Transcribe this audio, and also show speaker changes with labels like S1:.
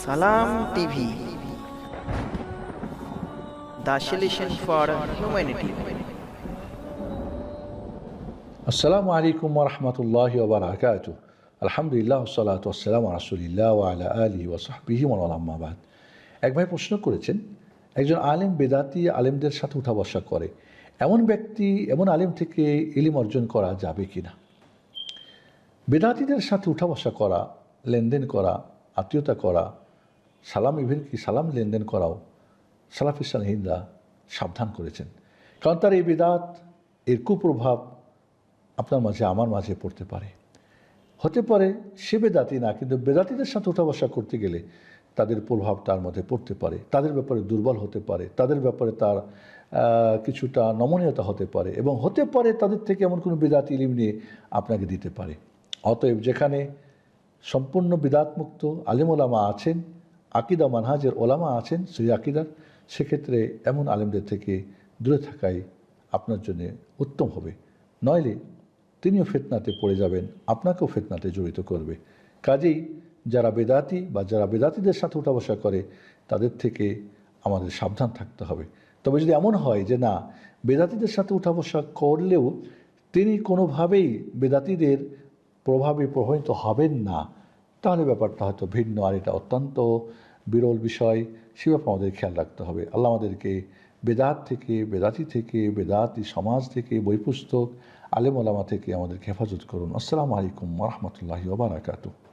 S1: সালাম TV, the solution for humanity.
S2: আসসালামু আলাইকুম ওয়া রাহমাতুল্লাহি ওয়া বারাকাতুহু। আলহামদুলিল্লাহ ওয়াসসালাতু ওয়াসসালামু আলা রাসূলিল্লাহ ওয়া আলা আলিহি ওয়া সাহবিহি ওয়া মান আম্মা বাদ। এক ভাই প্রশ্ন করেছেন, একজন আলেম বেদাতি আলেমদের সাথে উঠা বসা করে, এমন আলেম থেকে ইলম অর্জন করা যাবে কিনা? বেদাতিদের সাথে উঠা বসা করা, লেনদেন করা, আত্মীয়তা করা, সালাম লেনদেন করাও সালাফি সালেহিনরা সাবধান করেছেন। কারণ তার এই বেদাত, এর কুপ্রভাব আপনার মাঝে আমার মাঝে পড়তে পারে। হতে পারে সে বেদাতি না, কিন্তু বেদাতিদের সাথে উঠা বসা করতে গেলে তাদের প্রভাব তার মধ্যে পড়তে পারে, তাদের ব্যাপারে দুর্বল হতে পারে, তাদের ব্যাপারে তার কিছুটা নমনীয়তা হতে পারে, এবং হতে পারে তাদের থেকে এমন কোনো বেদাতি ইলম নিয়ে আপনাকে দিতে পারে। অতএব যেখানে সম্পূর্ণ বিদাতমুক্ত আলেম ওলামা আছেন, আকিদা মানহাজের ওলামা আছেন সেই আকিদার, সেক্ষেত্রে এমন আলেমদের থেকে দূরে থাকাই আপনার জন্য উত্তম হবে। নইলে তিনিও ফিতনাতে পড়ে যাবেন, আপনাকেও ফিতনাতে জড়িত করবে। কাজেই যারা বেদাতি বা যারা বেদাতিদের সাথে উঠা বসা করে তাদের থেকে আমাদের সাবধান থাকতে হবে। তবে যদি এমন হয় যে না, বেদাতিদের সাথে উঠা বসা করলেও তিনি কোনোভাবেই বেদাতিদের প্রভাবে প্রভাবিত হবেন না, তাহলে ব্যাপারটা হয়তো ভিন্ন, আর এটা অত্যন্ত বিরল বিষয়। সে ব্যাপারে আমাদের খেয়াল রাখতে হবে। আল্লাহ আমাদেরকে বেদাত থেকে, বেদাতি থেকে, বেদাতি সমাজ থেকে, বই পুস্তক, আলেম ওলামা থেকে আমাদেরকে হেফাজত করুন। আসসালামু আলাইকুম ওয়া রাহমাতুল্লাহি ওয়া বারাকাতুহু।